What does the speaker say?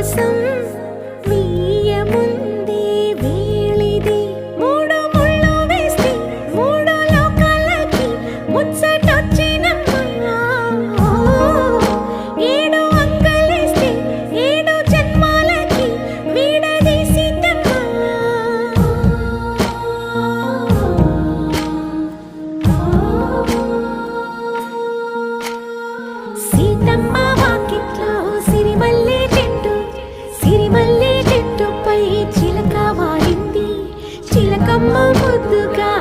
విశ్వాసం వీయముందే వేళిది మూడు ముళ్ళు వేస్తే మూడు లోకాలకి ముచ్చటొచ్చినమ్మా ఏడు అంగలేస్తే ఏడు జన్మాలకి వీడదీసితమ్మా సీతమ్మ వాకిట్లో సిరిమల్లె చెట్టుపై చిలక వాలింది చిలకమ్మ ముద్దుగా